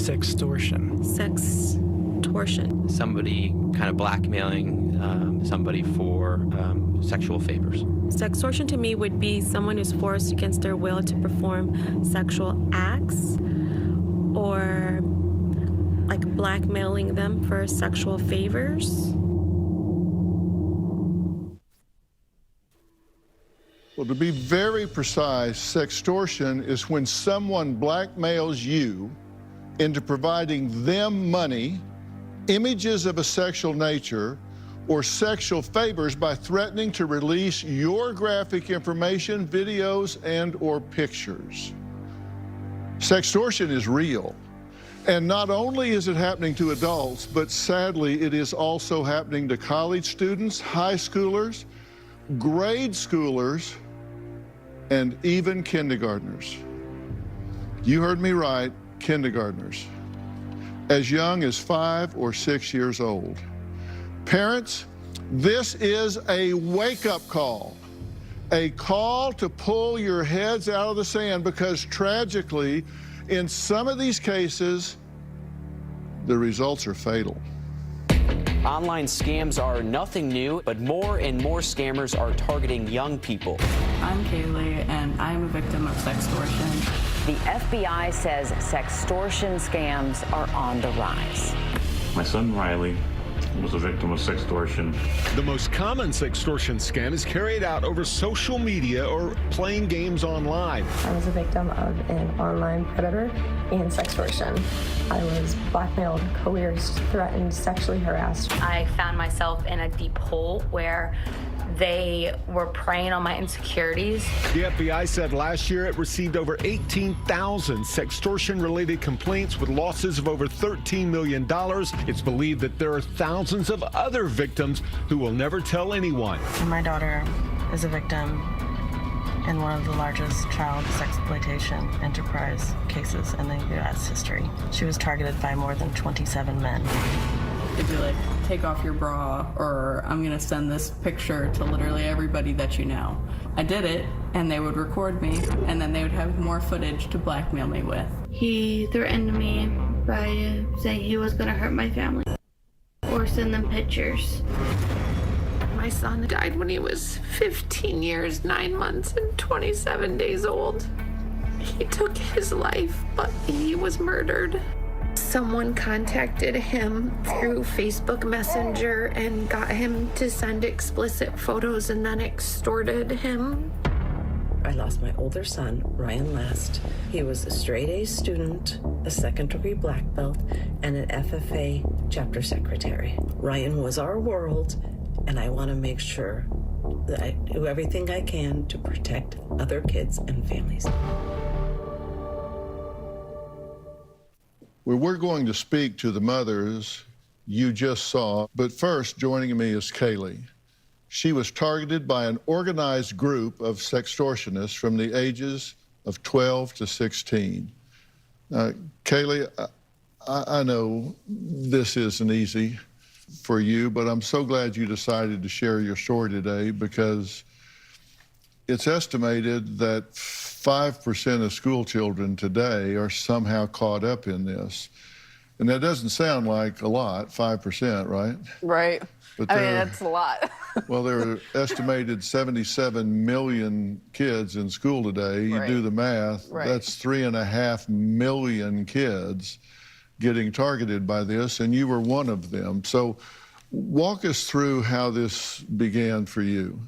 sextortion? Sextortion. Somebody kind of blackmailing somebody for sexual favors. Sextortion to me would be someone who's forced against their will to perform sexual acts, or like blackmailing them for sexual favors. Well, to be very precise, sextortion is when someone blackmails you into providing them money, images of a sexual nature, or sexual favors by threatening to release your graphic information, videos, and/or pictures. Sextortion is real. And not only is it happening to adults, but sadly, it is also happening to college students, high schoolers, grade schoolers, and even kindergartners. You heard me right, kindergartners, as young as 5 or 6 years old. Parents, this is a wake-up call, a call to pull your heads out of the sand, because tragically, in some of these cases, the results are fatal. Online scams are nothing new, but more and more scammers are targeting young people. I'm Kaylee, and I'm a victim of sextortion. The FBI says sextortion scams are on the rise. My son Riley was a victim of sextortion. The most common sextortion scam is carried out over social media or playing games online. I was a victim of an online predator and sextortion. I was blackmailed, coerced, threatened, sexually harassed. I found myself in a deep hole where they were preying on my insecurities. The FBI said last year it received over 18,000 sextortion-related complaints with losses of over $13 million. It's believed that there are thousands of other victims who will never tell anyone. My daughter is a victim in one of the largest child sexploitation enterprise cases in the U.S. history. She was targeted by more than 27 men. It'd be like, take off your bra, or I'm gonna send this picture to literally everybody that you know. I did it, and they would record me, and then they would have more footage to blackmail me with. He threatened me by saying he was gonna hurt my family or send them pictures. My son died when he was 15 years, 9 months, and 27 days old. He took his life, but he was murdered. Someone contacted him through Facebook Messenger and got him to send explicit photos and then extorted him. I lost my older son, Ryan Last. He was a straight-A student, a second-degree black belt, and an FFA chapter secretary. Ryan was our world, and I want to make sure that I do everything I can to protect other kids and families. Well, we're going to speak to the mothers you just saw, but first, joining me is Kaylee. She was targeted by an organized group of sextortionists from the ages of 12 to 16. Kaylee, I know this isn't easy for you, but I'm so glad you decided to share your story today, because it's estimated that 5% of school children today are somehow caught up in this. And that doesn't sound like a lot, 5%, right? Right. But I mean, that's a lot. Well, there are estimated 77 million kids in school today. You do the math, that's 3.5 million kids getting targeted by this, and you were one of them. So walk us through how this began for you.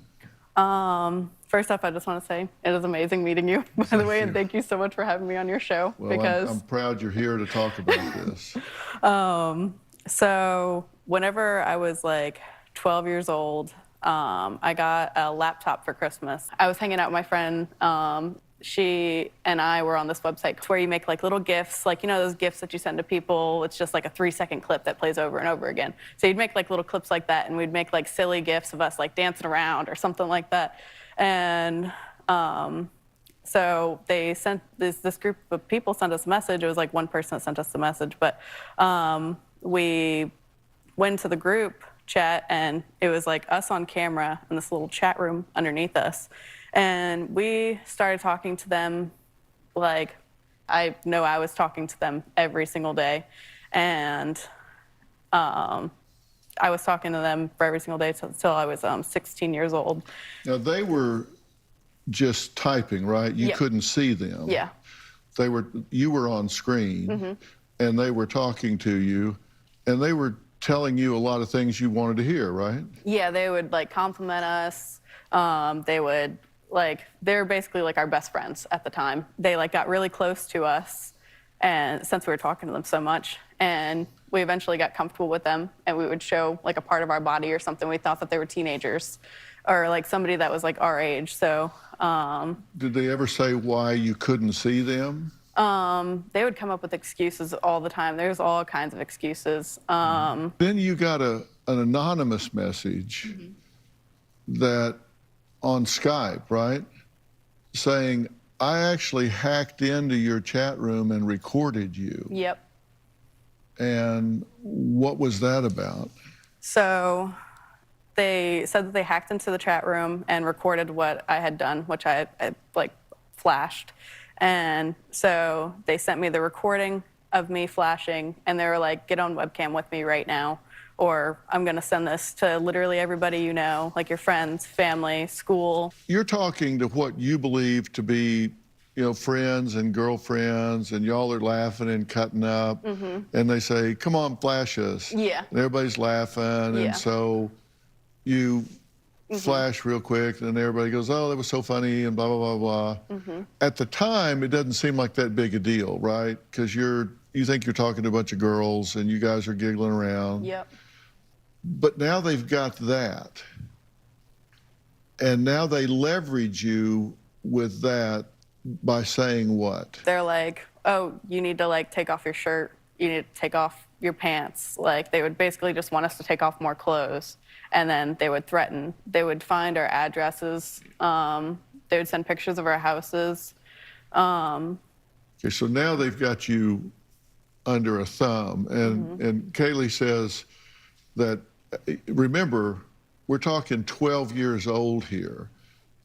First off, I just want to say it is amazing meeting you, by the way, and thank you so much for having me on your show. Well, because I'm proud you're here to talk about this. So whenever I was like 12 years old, I got a laptop for Christmas. I was hanging out with my friend. She and I were on this website where you make like little GIFs, like, you know, those GIFs that you send to people. It's just like a 3-second clip that plays over and over again. So you'd make like little clips like that, and we'd make like silly GIFs of us like dancing around or something like that. And so they sent this group of people sent us a message. It was like one person that sent us the message, but we went to the group chat, and it was like us on camera in this little chat room underneath us. And we started talking to them like I know I was talking to them every single day. And I was talking to them for every single day until I was 16 years old. Now, they were just typing, right? You Yep. couldn't see them. Yeah. You were on screen, and they were talking to you, and they were telling you a lot of things you wanted to hear, right? Yeah, they would like compliment us. They would they're basically like our best friends at the time. They like got really close to us, and since we were talking to them so much, and we eventually got comfortable with them, and we would show like a part of our body or something. We thought that they were teenagers, or like somebody that was like our age. So. Did they ever say why you couldn't see them? They would come up with excuses all the time. There's all kinds of excuses. Then you got an anonymous message that on Skype, right? Saying, I actually hacked into your chat room and recorded you. Yep. And what was that about? So they said that they hacked into the chat room and recorded what I had done, which I like flashed. And so they sent me the recording of me flashing, and they were like, get on webcam with me right now, or I'm gonna send this to literally everybody you know, like your friends, family, school. You're talking to what you believe to be, you know, friends and girlfriends, and y'all are laughing and cutting up, and they say, come on, flash us. Yeah. And everybody's laughing, Yeah. and so you flash real quick, and everybody goes, oh, that was so funny, and blah, blah, blah, blah. At the time, it doesn't seem like that big a deal, right? Because you think you're talking to a bunch of girls, and you guys are giggling around. Yep. But now they've got that, and now they leverage you with that by saying what? They're like, oh, you need to like take off your shirt, you need to take off your pants. Like they would basically just want us to take off more clothes. And then they would threaten. They would find our addresses. They would send pictures of our houses. Okay, so now they've got you under a thumb. And Kaylee says that, remember, we're talking 12 years old here.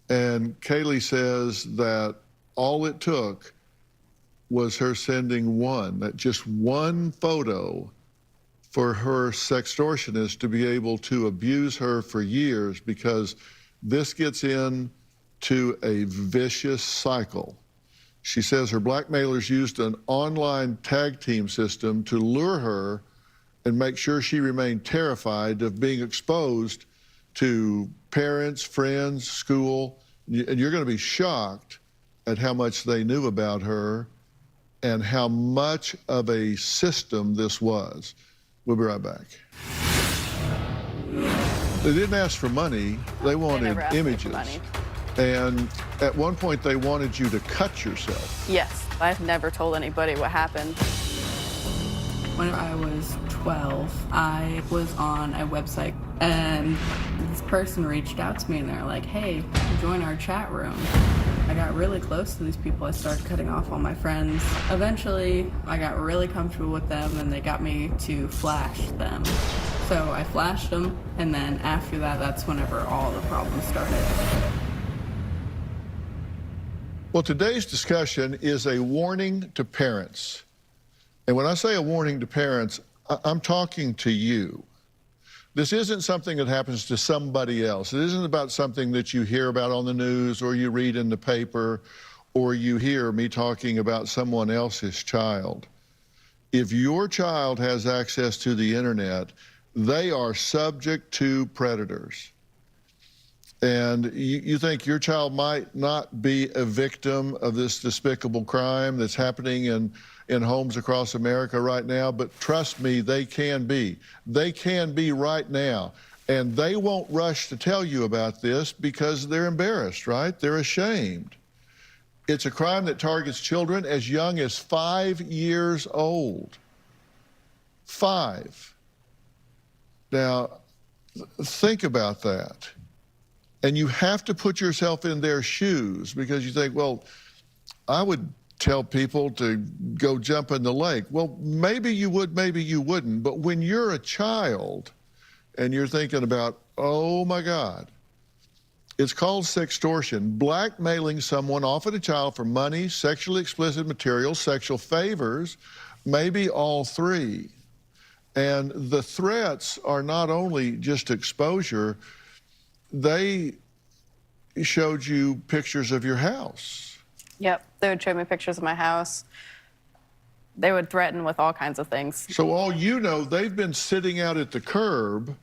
And Kaylee says that all it took was her sending just one photo for her sextortionist to be able to abuse her for years, because this gets into a vicious cycle. She says her blackmailers used an online tag team system to lure her and make sure she remained terrified of being exposed to parents, friends, school. And you're going to be shocked at how much they knew about her and how much of a system this was. We'll be right back. They didn't ask for money. They wanted images. And at one point, they wanted you to cut yourself. Yes, I've never told anybody what happened. When I was 12, I was on a website, and this person reached out to me, and they're like, hey, join our chat room. I got really close to these people. I started cutting off all my friends. Eventually, I got really comfortable with them, and they got me to flash them. So I flashed them, and then after that, that's whenever all the problems started. Well, today's discussion is a warning to parents. And when I say a warning to parents, I'm talking to you. This isn't something that happens to somebody else. It isn't about something that you hear about on the news or you read in the paper or you hear me talking about someone else's child. If your child has access to the internet, they are subject to predators. And you think your child might not be a victim of this despicable crime that's happening in homes across America right now, but trust me, they can be. They can be right now. And they won't rush to tell you about this because they're embarrassed, right? They're ashamed. It's a crime that targets children as young as 5 years old. 5. Now, think about that. And you have to put yourself in their shoes, because you think, well, I would tell people to go jump in the lake. Well, maybe you would, maybe you wouldn't. But when you're a child and you're thinking about, oh my God, It's called sextortion, blackmailing someone, often a child, for money, sexually explicit material, sexual favors, maybe all three. And the threats are not only just exposure, they showed you pictures of your house. Yep, they would show me pictures of my house. They would threaten with all kinds of things. So all you know, they've been sitting out at the curb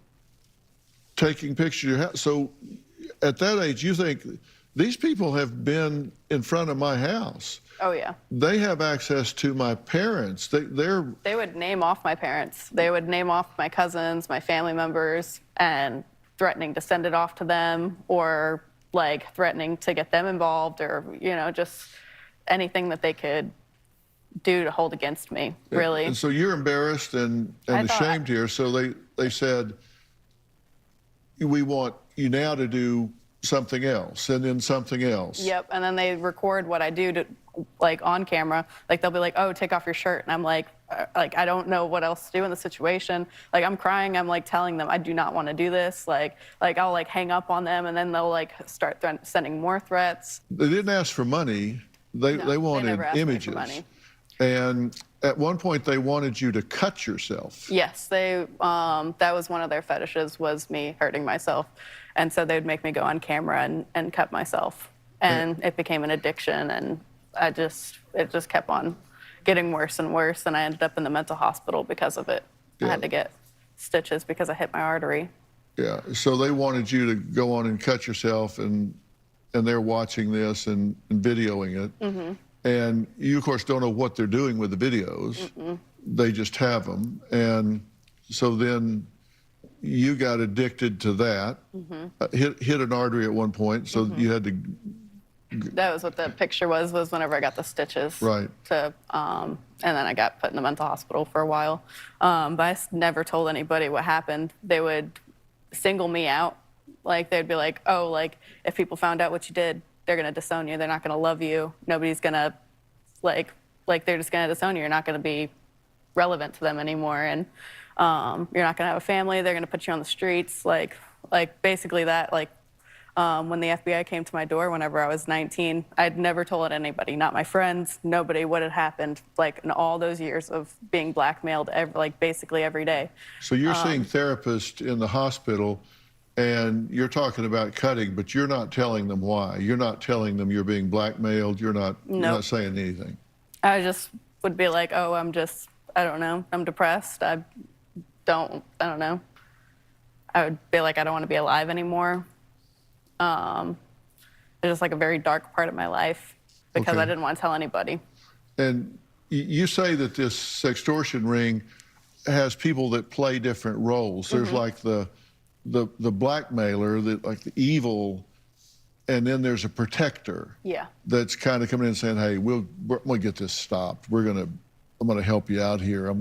taking pictures of your house. So at that age, you think, these people have been in front of my house. Oh, yeah. They have access to my parents. They would name off my parents. They would name off my cousins, my family members, and threatening to send it off to them, or like threatening to get them involved, or, you know, just anything that they could do to hold against me, really. And so you're embarrassed and ashamed here. So they said, we want you now to do something else, and then something else. Yep, and then they record what I do to, like, on camera. Like, they'll be like, oh, take off your shirt. And I'm like, I don't know what else to do in the situation. Like, I'm crying. I'm, like, telling them I do not want to do this. Like I'll, like, hang up on them, and then they'll, like, start sending more threats. They didn't ask for money. They wanted they never asked images. me for money. And at one point, they wanted you to cut yourself. Yes, that was one of their fetishes, was me hurting myself. And so they would make me go on camera and cut myself. And it became an addiction, and it just kept on getting worse and worse, and I ended up in the mental hospital because of it. Yeah. I had to get stitches because I hit my artery. Yeah, so they wanted you to go on and cut yourself, and they're watching this and videoing it. Mm-hmm. And you, of course, don't know what they're doing with the videos. Mm-mm. They just have them. And so then you got addicted to that, hit an artery at one point, so you had to... That was what the picture was whenever I got the stitches. Right. And then I got put in the mental hospital for a while. But I never told anybody what happened. They would single me out. Like, they'd be like, oh, like, if people found out what you did, they're going to disown you. They're not going to love you. Nobody's going to, like, they're just going to disown you. You're not going to be relevant to them anymore. And you're not going to have a family. They're going to put you on the streets. Like basically that, like, when the FBI came to my door whenever I was 19, I'd never told anybody, not my friends, nobody, what had happened, like, in all those years of being blackmailed, basically every day. So you're seeing therapists in the hospital, and you're talking about cutting, but you're not telling them why. You're not telling them you're being blackmailed. You're not saying anything. I just would be like, oh, I don't know, I'm depressed. I don't know. I would be like, I don't want to be alive anymore. It's just like a very dark part of my life because I didn't want to tell anybody. And you say that this sextortion ring has people that play different roles. There's like the blackmailer, like the evil, and then there's a protector. Yeah. That's kind of coming in and saying, hey, we're gonna get this stopped. I'm gonna help you out here.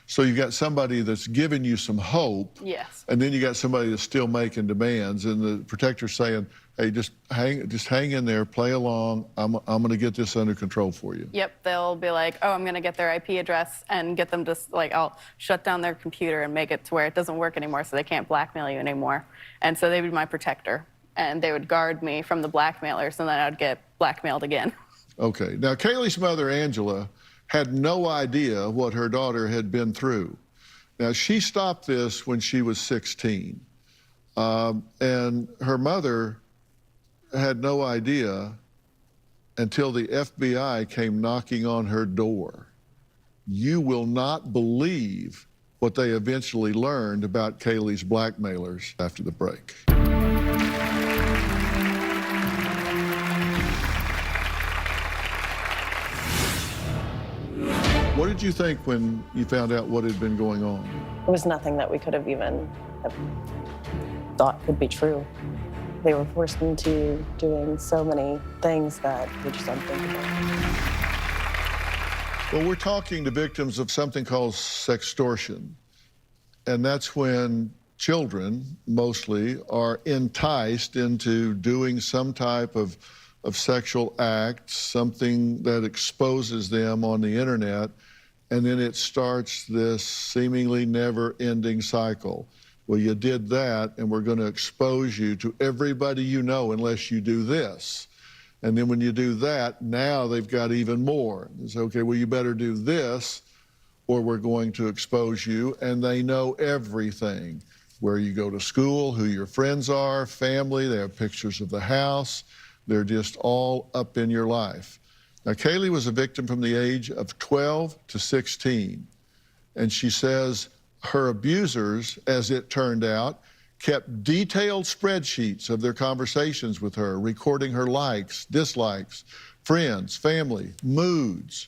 So you've got somebody that's giving you some hope. Yes. And then you got somebody that's still making demands, and the protector's saying, hey, just hang in there, play along. I'm gonna get this under control for you. Yep, they'll be like, oh, I'm gonna get their IP address and get them to, like, I'll shut down their computer and make it to where it doesn't work anymore so they can't blackmail you anymore. And so they would be my protector, and they would guard me from the blackmailers, and then I'd get blackmailed again. Okay, now Kaylee's mother, Angela, had no idea what her daughter had been through. Now, she stopped this when she was 16, and her mother had no idea until the FBI came knocking on her door. You will not believe what they eventually learned about Kaylee's blackmailers after the break. What did you think when you found out what had been going on? It was nothing that we could have even thought could be true. They were forced into doing so many things that were just unthinkable. Well, we're talking to victims of something called sextortion. And that's when children, mostly, are enticed into doing some type of sexual act, something that exposes them on the internet, and then it starts this seemingly never-ending cycle. Well, you did that, and we're going to expose you to everybody you know unless you do this. And then when you do that, now they've got even more. They say, okay, well, you better do this, or we're going to expose you. And they know everything, where you go to school, who your friends are, family. They have pictures of the house. They're just all up in your life. Now, Kaylee was a victim from the age of 12 to 16. And she says her abusers, as it turned out, kept detailed spreadsheets of their conversations with her, recording her likes, dislikes, friends, family, moods,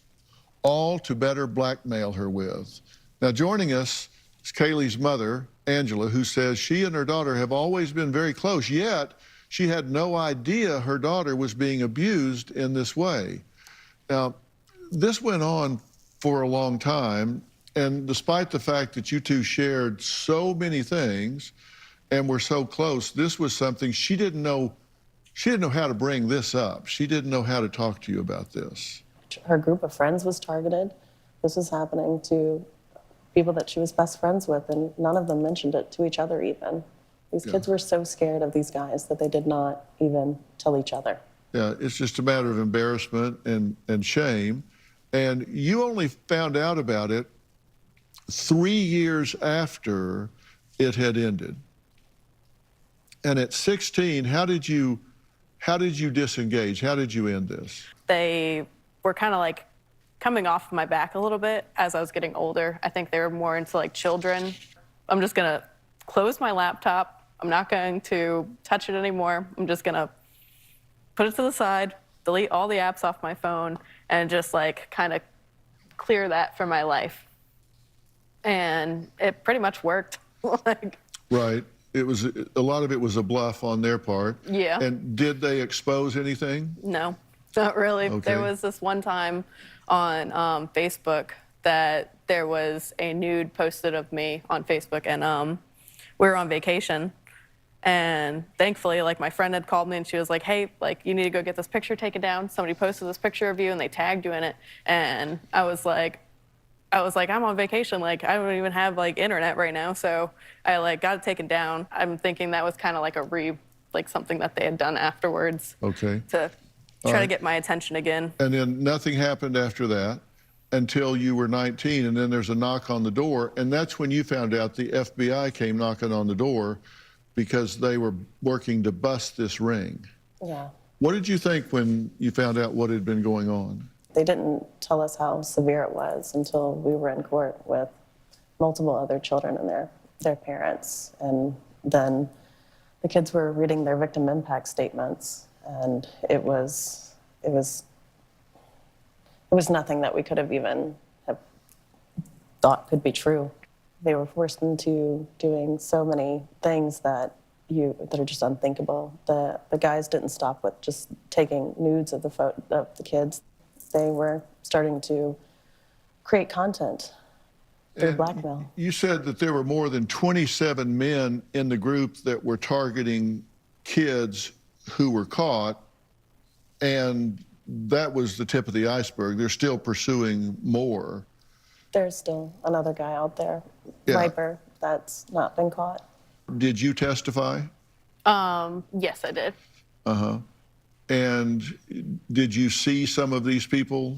all to better blackmail her with. Now, joining us is Kaylee's mother, Angela, who says she and her daughter have always been very close, yet she had no idea her daughter was being abused in this way. Now, this went on for a long time, and despite the fact that you two shared so many things and were so close, this was something she didn't know how to bring this up. She didn't know how to talk to you about this. Her group of friends was targeted. This was happening to people that she was best friends with, and none of them mentioned it to each other even. These kids were so scared of these guys that they did not even tell each other. Yeah, it's just a matter of embarrassment and shame. And you only found out about it 3 years after it had ended. And at 16, how did you disengage? How did you end this? They were kind of like coming off my back a little bit as I was getting older. I think they were more into like children. I'm just gonna close my laptop. I'm not going to touch it anymore. I'm just gonna put it to the side, delete all the apps off my phone, and just like kind of clear that from my life. And it pretty much worked. Right. It was a lot of it was a bluff on their part. Yeah. And did they expose anything? No, not really. Okay. There was this one time on Facebook that there was a nude posted of me on Facebook, and we were on vacation. And thankfully, like, my friend had called me and she was like, hey, like, you need to go get this picture taken down. Somebody posted this picture of you and they tagged you in it. And I was like, I'm on vacation. Like, I don't even have like internet right now. So I like got it taken down. I'm thinking that was kind of like something that they had done afterwards. Okay. To try to get my attention again. And then nothing happened after that until you were 19, and then there's a knock on the door, and that's when you found out the FBI came knocking on the door because they were working to bust this ring. Yeah. What did you think when you found out what had been going on? They didn't tell us how severe it was until we were in court with multiple other children and their parents. And then the kids were reading their victim impact statements, and it was nothing that we could have even have thought could be true. They were forced into doing so many things that are just unthinkable. The guys didn't stop with just taking nudes of the kids. They were starting to create content through blackmail. You said that there were more than 27 men in the group that were targeting kids who were caught, and that was the tip of the iceberg. They're still pursuing more. There's still another guy out there, Yeah. Viper, that's not been caught. Did you testify? Yes, I did. Uh-huh. And did you see some of these people?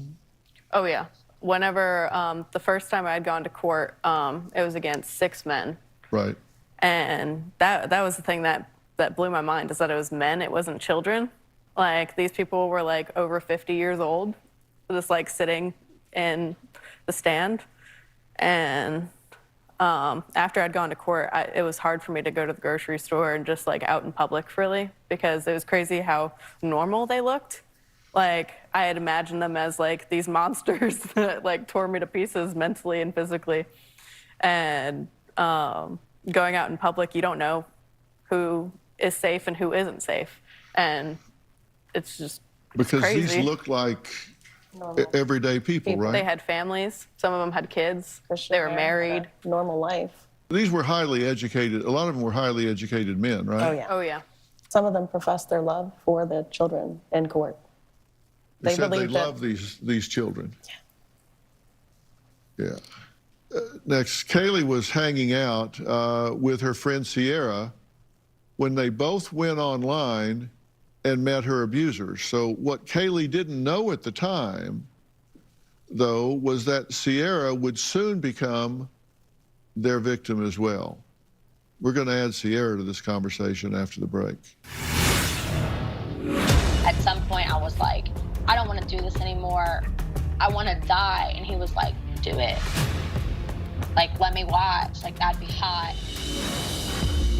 Oh, yeah. Whenever the first time I had gone to court, it was against 6 men. Right. And that was the thing that blew my mind, is that it was men, it wasn't children. Like, these people were like over 50 years old, just like sitting in the stand. And after I'd gone to court, it was hard for me to go to the grocery store and just like out in public, really, because it was crazy how normal they looked. Like, I had imagined them as like these monsters that like tore me to pieces mentally and physically. And going out in public, you don't know who is safe and who isn't safe. And it's just Because crazy. these look like everyday people, right? They had families. Some of them had kids. They were married. Normal life. These were highly educated. A lot of them were highly educated men, right? Oh, yeah. Oh, yeah. Some of them professed their love for the children in court. They said they believed that- love these children. Yeah. Next, Kaylee was hanging out with her friend Sierra when they both went online and met her abusers. So what Kaylee didn't know at the time, though, was that Sierra would soon become their victim as well. We're going to add Sierra to this conversation after the break. At some point, I was like, I don't want to do this anymore. I want to die. And he was like, do it. Like, let me watch. Like, that'd be hot.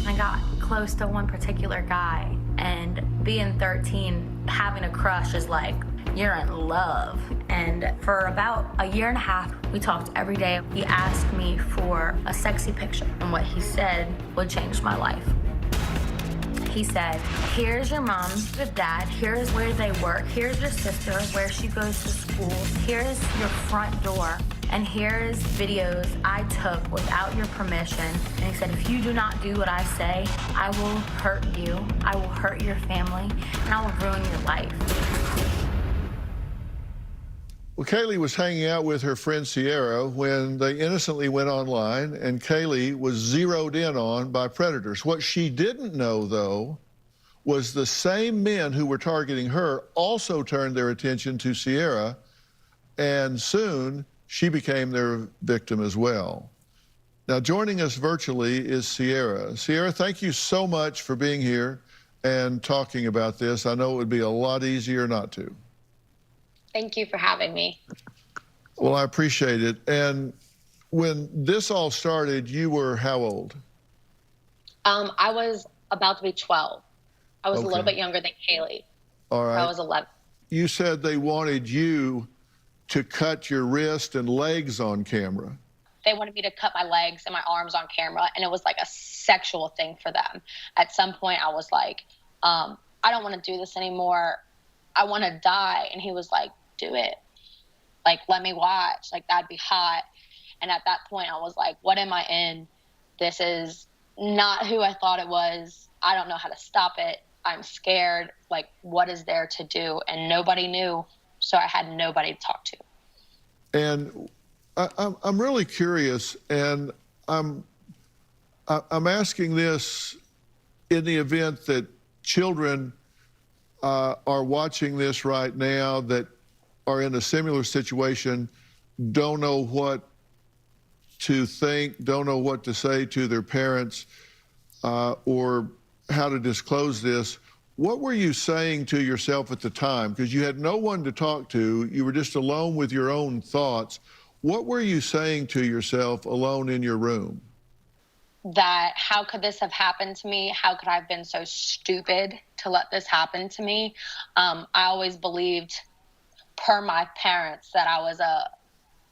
I got close to one particular guy, and being 13, having a crush is like, you're in love. And for about a year and a half, we talked every day. He asked me for a sexy picture, and what he said would change my life. He said, here's your mom, your dad, here's where they work, here's your sister, where she goes to school, here's your front door, and here's videos I took without your permission. And he said, if you do not do what I say, I will hurt you, I will hurt your family, and I will ruin your life. Well, Kaylee was hanging out with her friend Sierra when they innocently went online, and Kaylee was zeroed in on by predators. What she didn't know, though, was the same men who were targeting her also turned their attention to Sierra, and soon she became their victim as well. Now, joining us virtually is Sierra. Sierra, thank you so much for being here and talking about this. I know it would be a lot easier not to. Thank you for having me. Well, I appreciate it. And when this all started, you were how old? I was about to be 12. I was a little Okay. bit younger than Kaylee. All right. I was 11. You said they wanted you to cut your wrist and legs on camera. They wanted me to cut my legs and my arms on camera, and it was like a sexual thing for them. At some point, I was like, I don't want to do this anymore. I want to die. And he was like, do it. Like, let me watch. Like, that'd be hot. And at that point, I was like, what am I in? This is not who I thought it was. I don't know how to stop it. I'm scared. Like, what is there to do? And nobody knew, so I had nobody to talk to. And I'm really curious, and I'm asking this in the event that children are watching this right now that are in a similar situation, don't know what to think, don't know what to say to their parents, or how to disclose this. What were you saying to yourself at the time? Because you had no one to talk to. You were just alone with your own thoughts. What were you saying to yourself alone in your room? That how could this have happened to me? How could I have been so stupid to let this happen to me? I always believed, per my parents, that I was a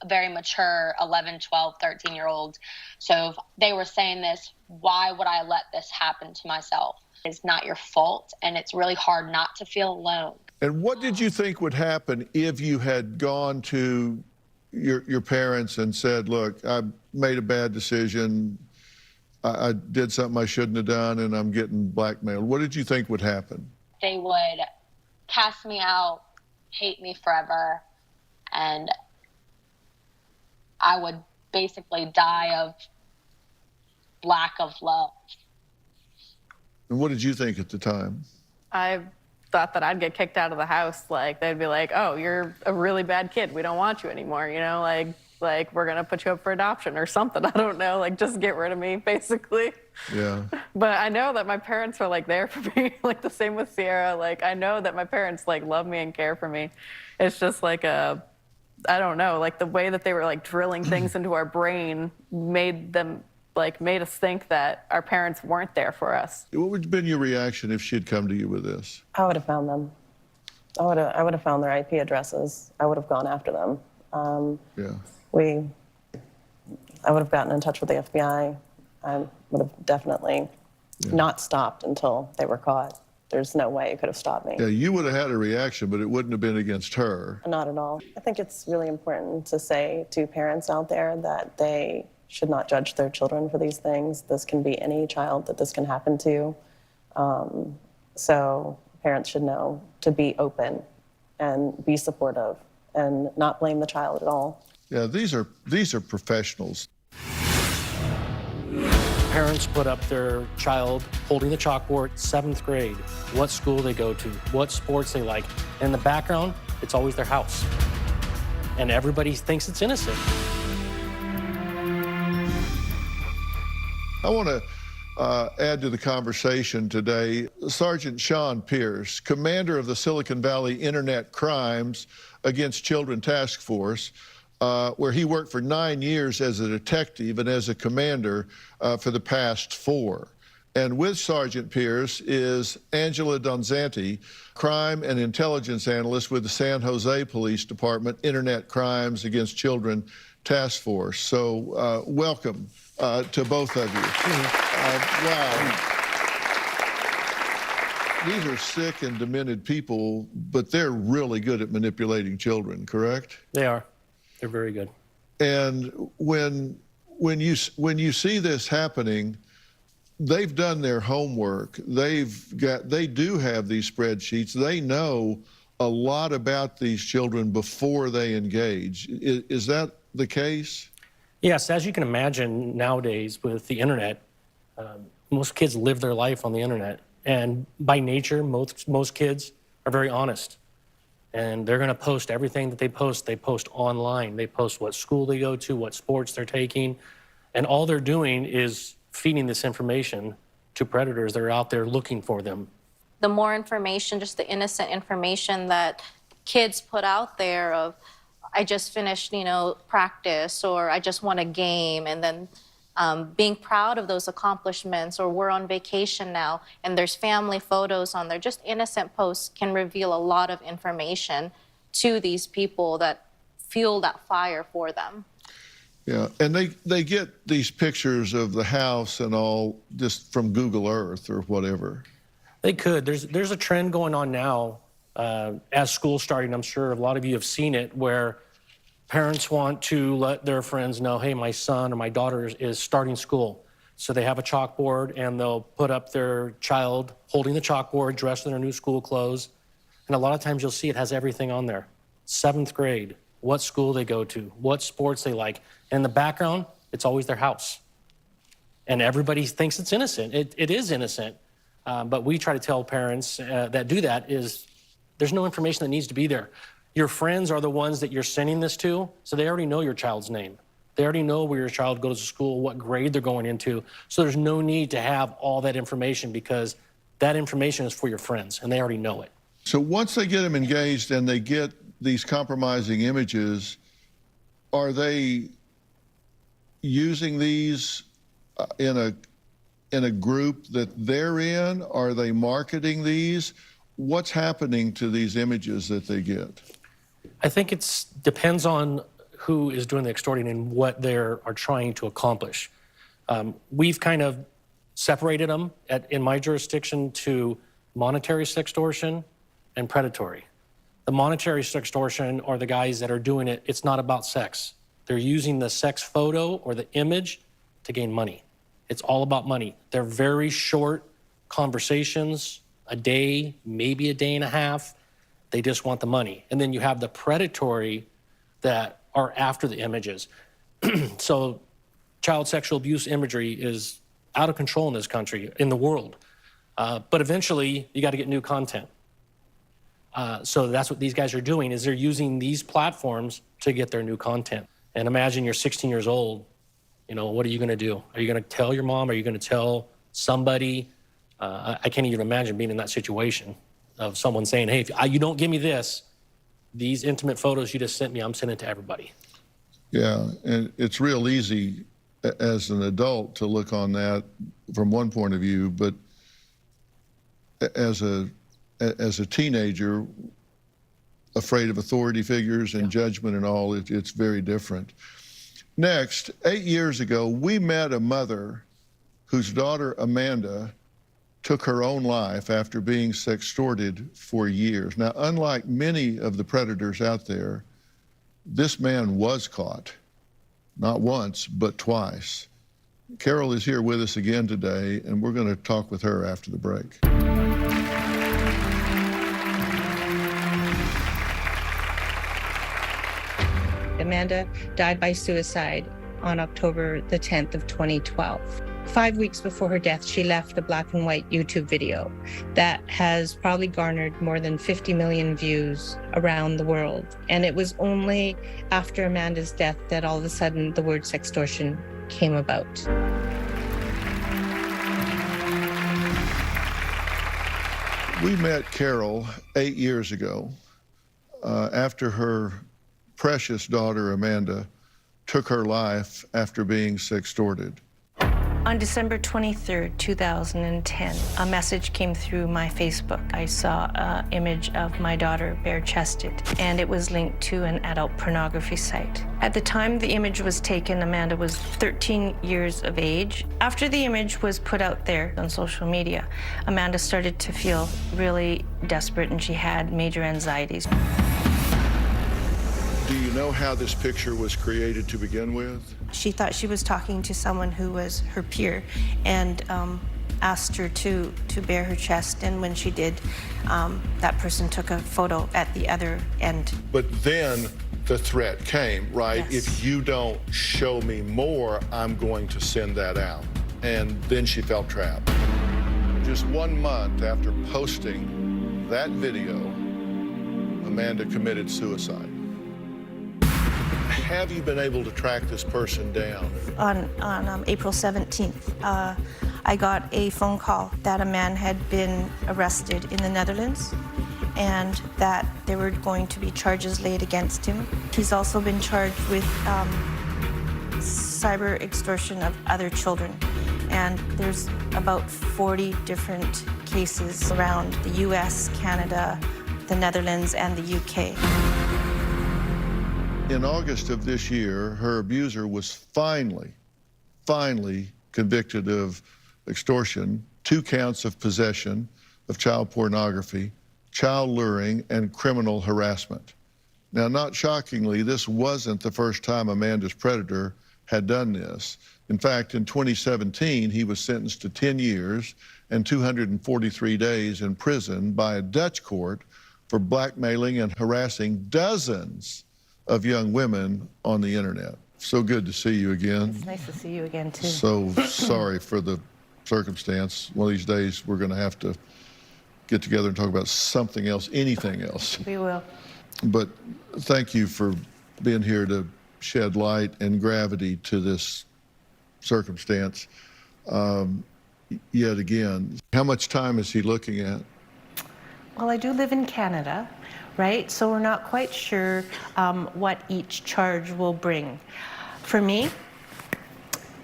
very mature 11, 12, 13-year-old. So if they were saying this, why would I let this happen to myself? It's not your fault, and it's really hard not to feel alone. And what did you think would happen if you had gone to your parents and said, look, I made a bad decision, I did something I shouldn't have done, and I'm getting blackmailed? What did you think would happen? They would cast me out, hate me forever, and I would basically die of lack of love. And what did you think at the time? I thought that I'd get kicked out of the house. Like, they'd be like, oh, you're a really bad kid. We don't want you anymore. You know, like we're going to put you up for adoption or something. I don't know. Like, just get rid of me, basically. Yeah. But I know that my parents are, like, there for me. Like, the same with Sierra. Like, I know that my parents, like, love me and care for me. It's just like I don't know, like, the way that they were, like, drilling things into our brain made us think that our parents weren't there for us. What would have been your reaction if she had come to you with this? I would have found them. I would have found their IP addresses. I would have gone after them. Yeah. I would have gotten in touch with the FBI. I would have definitely not stopped until they were caught. There's no way it could have stopped me. Yeah, you would have had a reaction, but it wouldn't have been against her. Not at all. I think it's really important to say to parents out there that they should not judge their children for these things. This can be any child that this can happen to. So parents should know to be open and be supportive and not blame the child at all. Yeah, these are professionals. Parents put up their child holding the chalkboard, 7th grade, what school they go to, what sports they like. In the background, it's always their house. And everybody thinks it's innocent. I want to add to the conversation today Sergeant Sean Pierce, commander of the Silicon Valley Internet Crimes Against Children Task Force, where he worked for 9 years as a detective and as a commander for the past 4. And with Sergeant Pierce is Angela Donzanti, crime and intelligence analyst with the San Jose Police Department Internet Crimes Against Children Task Force. So welcome to both of you. Wow. These are sick and demented people, but they're really good at manipulating children, correct? They are. They're very good. And when you see this happening, they've done their homework. They do have these spreadsheets. They know a lot about these children before they engage. Is that the case? Yes, as you can imagine nowadays with the internet, most kids live their life on the internet. And by nature, most kids are very honest. And they're going to post everything that they post online. They post what school they go to, what sports they're taking. And all they're doing is feeding this information to predators that are out there looking for them. The more information, just the innocent information that kids put out there of, I just finished, practice, or I just won a game, and then being proud of those accomplishments, or we're on vacation now, and there's family photos on there. Just innocent posts can reveal a lot of information to these people that fuel that fire for them. Yeah, and they get these pictures of the house and all just from Google Earth or whatever. They could. There's a trend going on now as school's starting. I'm sure a lot of you have seen it, where parents want to let their friends know, hey, my son or my daughter is starting school. So they have a chalkboard and they'll put up their child holding the chalkboard, dressed in their new school clothes. And a lot of times you'll see it has everything on there. 7th grade, what school they go to, what sports they like. And in the background, it's always their house. And everybody thinks it's innocent. It is innocent. But we try to tell parents that do that is there's no information that needs to be there. Your friends are the ones that you're sending this to, so they already know your child's name. They already know where your child goes to school, what grade they're going into. So there's no need to have all that information, because that information is for your friends, and they already know it. So once they get them engaged and they get these compromising images, are they using these in a group that they're in? Are they marketing these? What's happening to these images that they get? I think it depends on who is doing the extorting and what they are trying to accomplish. We've kind of separated them in my jurisdiction to monetary sextortion and predatory. The monetary sextortion are the guys that are doing it. It's not about sex. They're using the sex photo or the image to gain money. It's all about money. They're very short conversations, a day, maybe a day and a half. They just want the money. And then you have the predatory that are after the images. So child sexual abuse imagery is out of control in this country, in the world. But eventually, you got to get new content. So that's what these guys are doing, is they're using these platforms to get their new content. And imagine you're 16 years old. What are you going to do? Are you going to tell your mom? Are you going to tell somebody? I can't even imagine being in that situation of someone saying, hey, if you don't give me these intimate photos you just sent me, I'm sending it to everybody. Yeah, and it's real easy as an adult to look on that from one point of view, but as a teenager, afraid of authority figures and judgment and all, it's very different. Next, 8 years ago, we met a mother whose daughter, Amanda, took her own life after being sextorted for years. Now, unlike many of the predators out there, this man was caught, not once, but twice. Carol is here with us again today, and we're going to talk with her after the break. Amanda died by suicide on October the 10th of 2012. 5 weeks before her death, she left a black and white YouTube video that has probably garnered more than 50 million views around the world. And it was only after Amanda's death that all of a sudden the word sextortion came about. We met Carol 8 years ago after her precious daughter, Amanda, took her life after being sextorted. On December 23rd, 2010, a message came through my Facebook. I saw an image of my daughter bare-chested, and it was linked to an adult pornography site. At the time the image was taken, Amanda was 13 years of age. After the image was put out there on social media, Amanda started to feel really desperate, and she had major anxieties. Do you know how this picture was created to begin with? She thought she was talking to someone who was her peer and asked her to bare her chest. And when she did, that person took a photo at the other end. But then the threat came, right? Yes. If you don't show me more, I'm going to send that out. And then she felt trapped. Just 1 month after posting that video, Amanda committed suicide. Have you been able to track this person down? On April 17th, I got a phone call that a man had been arrested in the Netherlands and that there were going to be charges laid against him. He's also been charged with cyber extortion of other children. And there's about 40 different cases around the US, Canada, the Netherlands, and the UK. In August of this year, her abuser was finally convicted of extortion, 2 counts of possession of child pornography, child luring, and criminal harassment. Now, not shockingly, this wasn't the first time Amanda's predator had done this. In fact, in 2017, he was sentenced to 10 years and 243 days in prison by a Dutch court for blackmailing and harassing dozens of young women on the internet. So good to see you again. It's nice to see you again, too. So sorry for the circumstance. One of these days, we're going to have to get together and talk about something else, anything else. We will. But thank you for being here to shed light and gravity to this circumstance. Yet again, how much time is he looking at? Well, I do live in Canada, right? So we're not quite sure what each charge will bring. For me,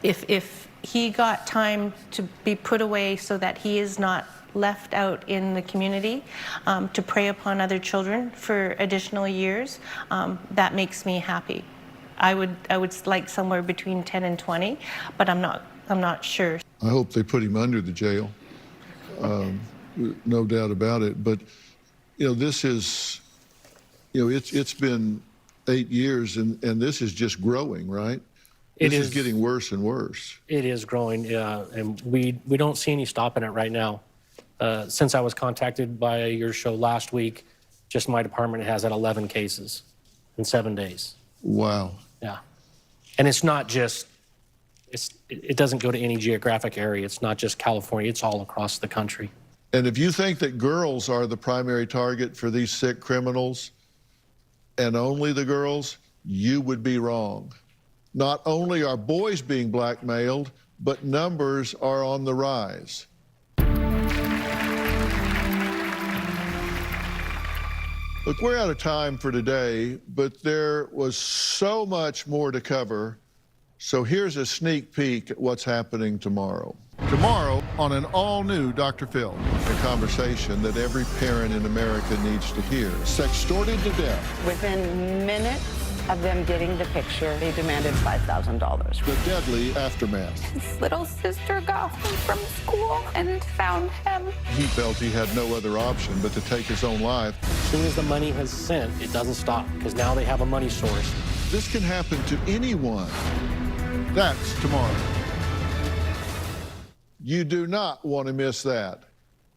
if he got time to be put away so that he is not left out in the community to prey upon other children for additional years, that makes me happy. I would like somewhere between 10 and 20, but I'm not sure. I hope they put him under the jail. No doubt about it. But you know, this is, you know, it's been 8 years, and this is just growing, right? This is getting worse and worse. It is growing, yeah, and we don't see any stopping it right now. Since I was contacted by your show last week, just my department has had 11 cases in 7 days. Wow. Yeah, and it's not just, it doesn't go to any geographic area. It's not just California. It's all across the country. And if you think that girls are the primary target for these sick criminals, and only the girls, you would be wrong. Not only are boys being blackmailed, but numbers are on the rise. Look, we're out of time for today, but there was so much more to cover. So here's a sneak peek at what's happening tomorrow. Tomorrow on an all-new Dr. Phil, a conversation that every parent in America needs to hear. Sextorted to death. Within minutes of them getting the picture, they demanded $5,000. The deadly aftermath. His little sister got home from school and found him. He felt he had no other option but to take his own life. As soon as the money has sent, it doesn't stop, because now they have a money source. This can happen to anyone. That's tomorrow. You do not want to miss that.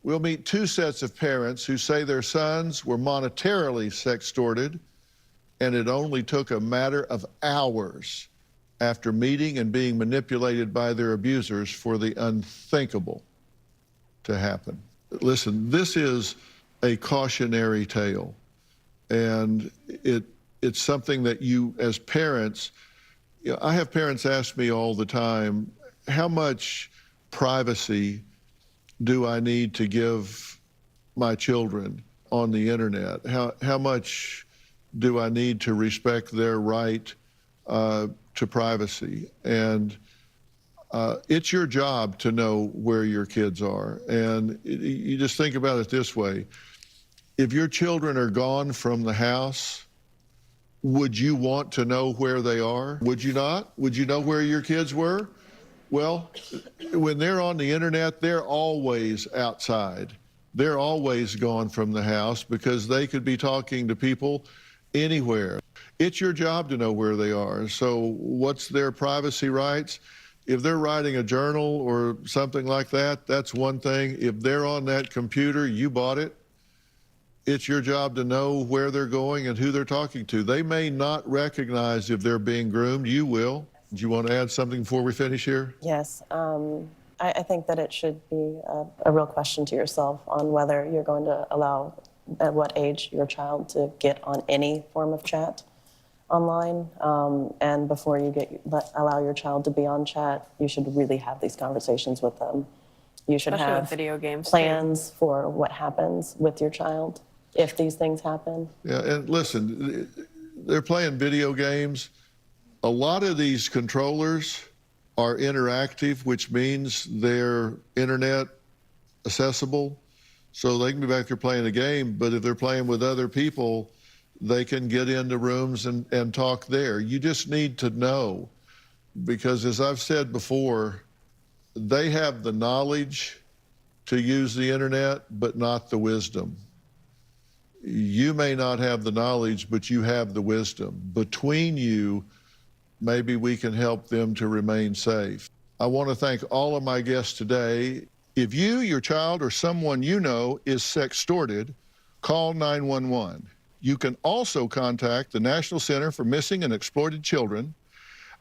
We'll meet 2 sets of parents who say their sons were monetarily sextorted, and it only took a matter of hours after meeting and being manipulated by their abusers for the unthinkable to happen. Listen, this is a cautionary tale, and it's something that you, as parents, you know, I have parents ask me all the time, how much privacy do I need to give my children on the internet? How much do I need to respect their right to privacy? And it's your job to know where your kids are. And you just think about it this way. If your children are gone from the house, would you want to know where they are? Would you not? Would you know where your kids were? Well, when they're on the internet, they're always outside. They're always gone from the house because they could be talking to people anywhere. It's your job to know where they are. So what's their privacy rights? If they're writing a journal or something like that, that's one thing. If they're on that computer, you bought it. It's your job to know where they're going and who they're talking to. They may not recognize if they're being groomed. You will. Do you want to add something before we finish here? Yes. I think that it should be a real question to yourself on whether you're going to allow, at what age, your child to get on any form of chat online. And before you allow your child to be on chat, you should really have these conversations with them. You should Especially have with video games, plans for what happens with your child if these things happen. Yeah, and listen, they're playing video games. A lot of these controllers are interactive, which means they're internet accessible. So they can be back there playing a game, but if they're playing with other people, they can get into rooms and talk there. You just need to know, because as I've said before, they have the knowledge to use the internet, but not the wisdom. You may not have the knowledge, but you have the wisdom. Between you, maybe we can help them to remain safe. I want to thank all of my guests today. If you, your child, or someone you know is sextorted, call 911. You can also contact the National Center for Missing and Exploited Children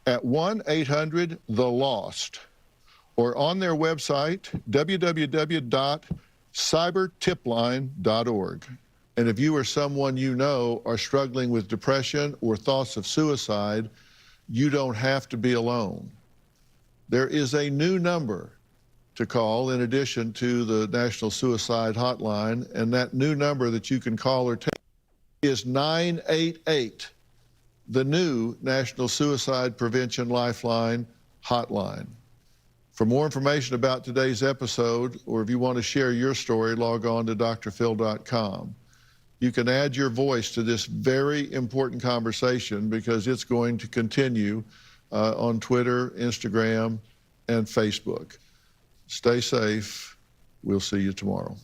at 1-800-THE-LOST or on their website, www.cybertipline.org. And if you or someone you know are struggling with depression or thoughts of suicide, you don't have to be alone. There is a new number to call in addition to the National Suicide Hotline, and that new number that you can call or text is 988, the new National Suicide Prevention Lifeline Hotline. For more information about today's episode, or if you want to share your story, log on to drphil.com. You can add your voice to this very important conversation because it's going to continue on Twitter, Instagram, and Facebook. Stay safe. We'll see you tomorrow.